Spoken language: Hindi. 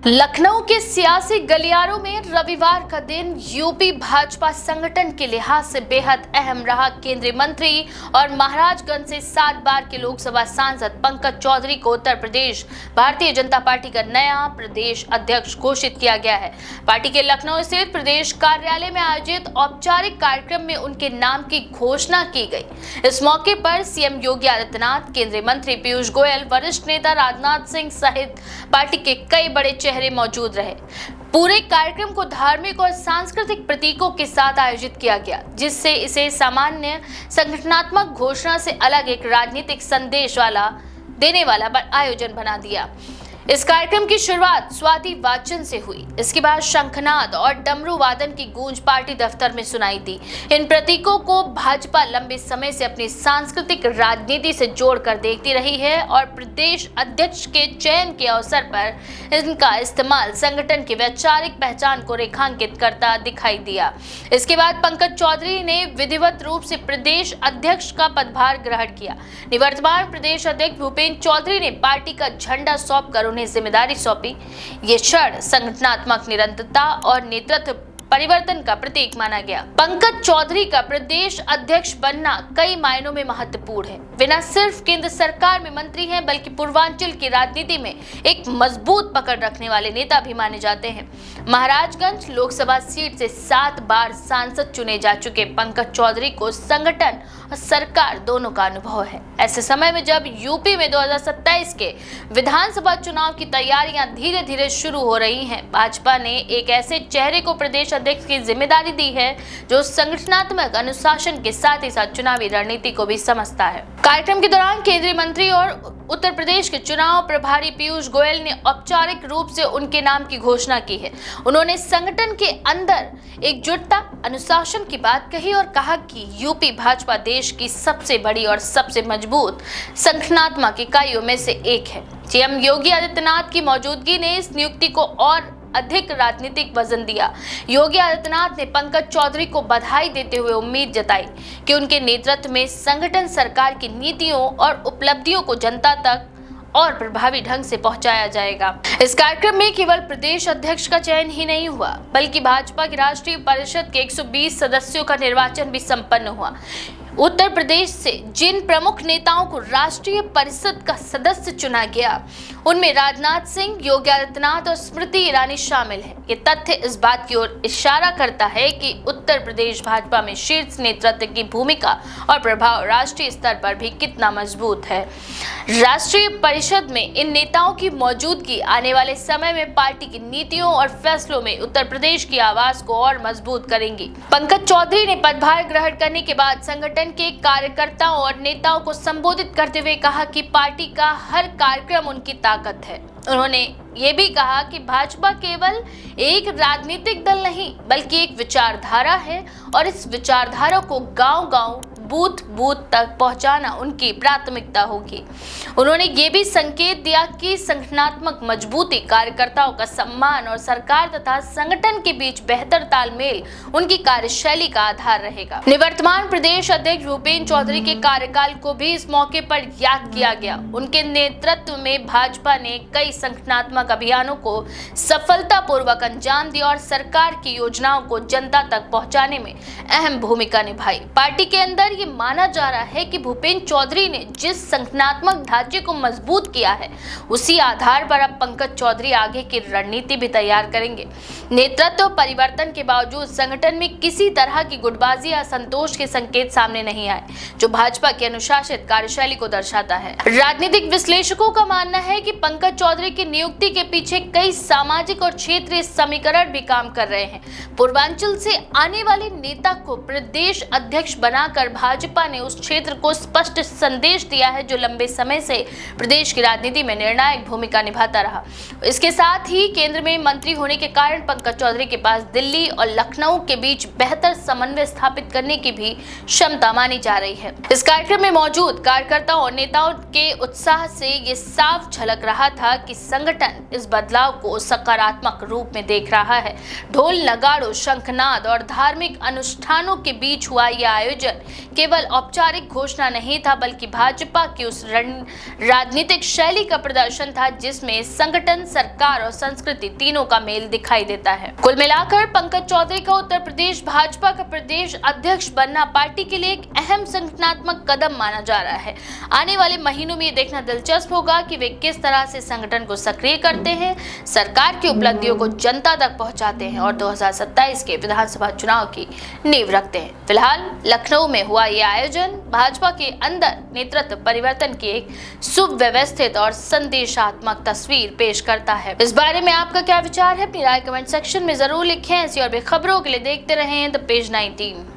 लखनऊ के सियासी गलियारों में रविवार का दिन यूपी भाजपा संगठन के लिहाज से बेहद अहम रहा। केंद्रीय मंत्री और महाराजगंज से 7 बार के लोकसभा सांसद पंकज चौधरी को उत्तर प्रदेश भारतीय जनता पार्टी का नया प्रदेश अध्यक्ष घोषित किया गया है। पार्टी के लखनऊ स्थित प्रदेश कार्यालय में आयोजित औपचारिक कार्यक्रम में उनके नाम की घोषणा की गई। इस मौके पर सीएम योगी आदित्यनाथ, केंद्रीय मंत्री पीयूष गोयल, वरिष्ठ नेता राजनाथ सिंह सहित पार्टी के कई बड़े चेहरे मौजूद रहे। पूरे कार्यक्रम को धार्मिक और सांस्कृतिक प्रतीकों के साथ आयोजित किया गया, जिससे इसे सामान्य संगठनात्मक घोषणा से अलग एक राजनीतिक संदेश देने वाला आयोजन बना दिया। इस कार्यक्रम की शुरुआत स्वाति वाचन से हुई। इसके बाद शंखनाद और डमरू वादन की गूंज पार्टी दफ्तर में सुनाई दी। इन प्रतीकों को भाजपा लंबे समय से अपनी सांस्कृतिक राजनीति से जोड़कर देखती रही है और प्रदेश अध्यक्ष के चयन के अवसर पर इनका इस्तेमाल संगठन की वैचारिक पहचान को रेखांकित करता दिखाई दिया। इसके बाद पंकज चौधरी ने विधिवत रूप से प्रदेश अध्यक्ष का पदभार ग्रहण किया। निवर्तमान प्रदेश अध्यक्ष भूपेंद्र चौधरी ने पार्टी का झंडा सौंपकर उन्हें जिम्मेदारी सौंपी। ये क्षण संगठनात्मक निरंतरता और नेतृत्व परिवर्तन का प्रतीक माना गया। पंकज चौधरी का प्रदेश अध्यक्ष बनना कई मायनों में महत्वपूर्ण है। वे न सिर्फ केंद्र सरकार में मंत्री हैं, बल्कि पूर्वांचल की राजनीति में एक मजबूत पकड़ रखने वाले नेता भी माने जाते हैं। महाराजगंज लोकसभा सीट से 7 बार सांसद चुने जा चुके पंकज चौधरी को संगठन और सरकार दोनों का अनुभव है। ऐसे समय में जब यूपी में 2027 के विधानसभा चुनाव की तैयारियां धीरे धीरे शुरू हो रही हैं, भाजपा ने एक ऐसे चेहरे को प्रदेश अध्यक्ष की जिम्मेदारी दी है जो संगठनात्मक अनुशासन के साथ ही साथ चुनावी रणनीति को भी समझता है। कार्यक्रम के दौरान केंद्रीय मंत्री और उत्तर प्रदेश के चुनाव प्रभारी पीयूष गोयल ने औपचारिक रूप से उनके नाम की घोषणा की है। उन्होंने संगठन के अंदर एकजुटता, अनुशासन की बात कही और कहा कि यूपी भाजपा देश की सबसे बड़ी और सबसे मजबूत संगठनात्मक इकाइयों में से एक है। सीएम योगी आदित्यनाथ की मौजूदगी ने इस नियुक्ति को और अधिक राजनीतिक वजन दिया। योगी आदित्यनाथ ने पंकज चौधरी को बधाई देते हुए उम्मीद जताई कि उनके नेतृत्व में संगठन सरकार की नीतियों और उपलब्धियों को जनता तक और प्रभावी ढंग से पहुंचाया जाएगा। इस कार्यक्रम में केवल प्रदेश अध्यक्ष का चयन ही नहीं हुआ, बल्कि भाजपा की राष्ट्रीय परिषद के 120 सदस्यों का निर्वाचन भी संपन्न हुआ। उत्तर प्रदेश से जिन प्रमुख नेताओं को राष्ट्रीय परिषद का सदस्य चुना गया, उनमें राजनाथ सिंह, योगी आदित्यनाथ और स्मृति ईरानी शामिल हैं। ये तथ्य इस बात की ओर इशारा करता है कि उत्तर प्रदेश भाजपा में शीर्ष नेतृत्व की भूमिका और प्रभाव राष्ट्रीय स्तर पर भी कितना मजबूत है। राष्ट्रीय परिषद में इन नेताओं की मौजूदगी आने वाले समय में पार्टी की नीतियों और फैसलों में उत्तर प्रदेश की आवाज को और मजबूत करेंगी। पंकज चौधरी ने पदभार ग्रहण करने के बाद संगठन के कार्यकर्ताओं और नेताओं को संबोधित करते हुए कहा कि पार्टी का हर कार्यक्रम उनकी ताकत है। उन्होंने ये भी कहा कि भाजपा केवल एक राजनीतिक दल नहीं, बल्कि एक विचारधारा है और इस विचारधारा को गांव-गांव, बूथ-बूथ तक पहुंचाना उनकी प्राथमिकता होगी। उन्होंने ये भी संकेत दिया कि संगठनात्मक मजबूती, कार्यकर्ताओं का सम्मान और सरकार तथा संगठन के बीच बेहतर तालमेल उनकी कार्यशैली का आधार रहेगा। निवर्तमान प्रदेश अध्यक्ष भूपेंद्र चौधरी के कार्यकाल को भी इस मौके पर याद किया गया। उनके नेतृत्व में भाजपा ने कई संगठनात्मक अभियानों को सफलतापूर्वक अंजाम दिया और सरकार की योजनाओं को जनता तक पहुंचाने में अहम भूमिका निभाई। पार्टी के अंदर ये माना जा रहा है कि भूपेंद्र चौधरी ने जिस संगठनात्मक ढांचे को मजबूत किया है, उसी आधार पर अब पंकज चौधरी आगे की रणनीति भी तैयार करेंगे। नेतृत्व परिवर्तन के बावजूद संगठन में किसी तरह की गुटबाजी या असंतोष के संकेत सामने नहीं आए, जो भाजपा की अनुशासित कार्यशैली को दर्शाता है। राजनीतिक विश्लेषकों का मानना है कि पंकज चौधरी की नियुक्ति के पीछे कई सामाजिक और क्षेत्रीय समीकरण भी काम कर रहे हैं। पूर्वांचल से आने वाले नेता को प्रदेश अध्यक्ष बनाकर भाजपा ने उस क्षेत्र को स्पष्ट संदेश दिया है, जो लंबे समय से प्रदेश की राजनीति में निर्णायक भूमिका निभाता रहा। इसके साथ ही केंद्र में मंत्री होने के कारण पंकज चौधरी के पास दिल्ली और लखनऊ के बीच बेहतर समन्वय स्थापित करने की भी क्षमता मानी जा रही है। इस कार्यक्रम में मौजूद कार्यकर्ताओं और नेताओं के उत्साह से ये साफ झलक रहा था कि संगठन इस बदलाव को सकारात्मक रूप में देख रहा है। ढोल, नगाड़ों, शंखनाद और धार्मिक अनुष्ठानों के बीच हुआ यह आयोजन केवल औपचारिक घोषणा नहीं था, बल्कि भाजपा की उस राजनीतिक शैली का प्रदर्शन था जिसमें संगठन, सरकार और संस्कृति तीनों का मेल दिखाई देता है। कुल मिलाकर पंकज चौधरी का उत्तर प्रदेश भाजपा का प्रदेश अध्यक्ष बनना पार्टी के लिए एक अहम संगठनात्मक कदम माना जा रहा है। आने वाले महीनों में ये देखना दिलचस्प होगा कि वे किस तरह से संगठन को सक्रिय करते हैं, सरकार की उपलब्धियों को जनता तक पहुंचाते हैं और 2027 के विधानसभा चुनाव की नींव रखते हैं। फिलहाल लखनऊ में हुआ यह आयोजन भाजपा के अंदर नेतृत्व परिवर्तन की एक सुव्यवस्थित और संदेशात्मक तस्वीर पेश करता है। इस बारे में आपका क्या विचार है? अपनी राय कमेंट सेक्शन में जरूर लिखें। ऐसी और भी खबरों के लिए देखते रहें द पेज 19।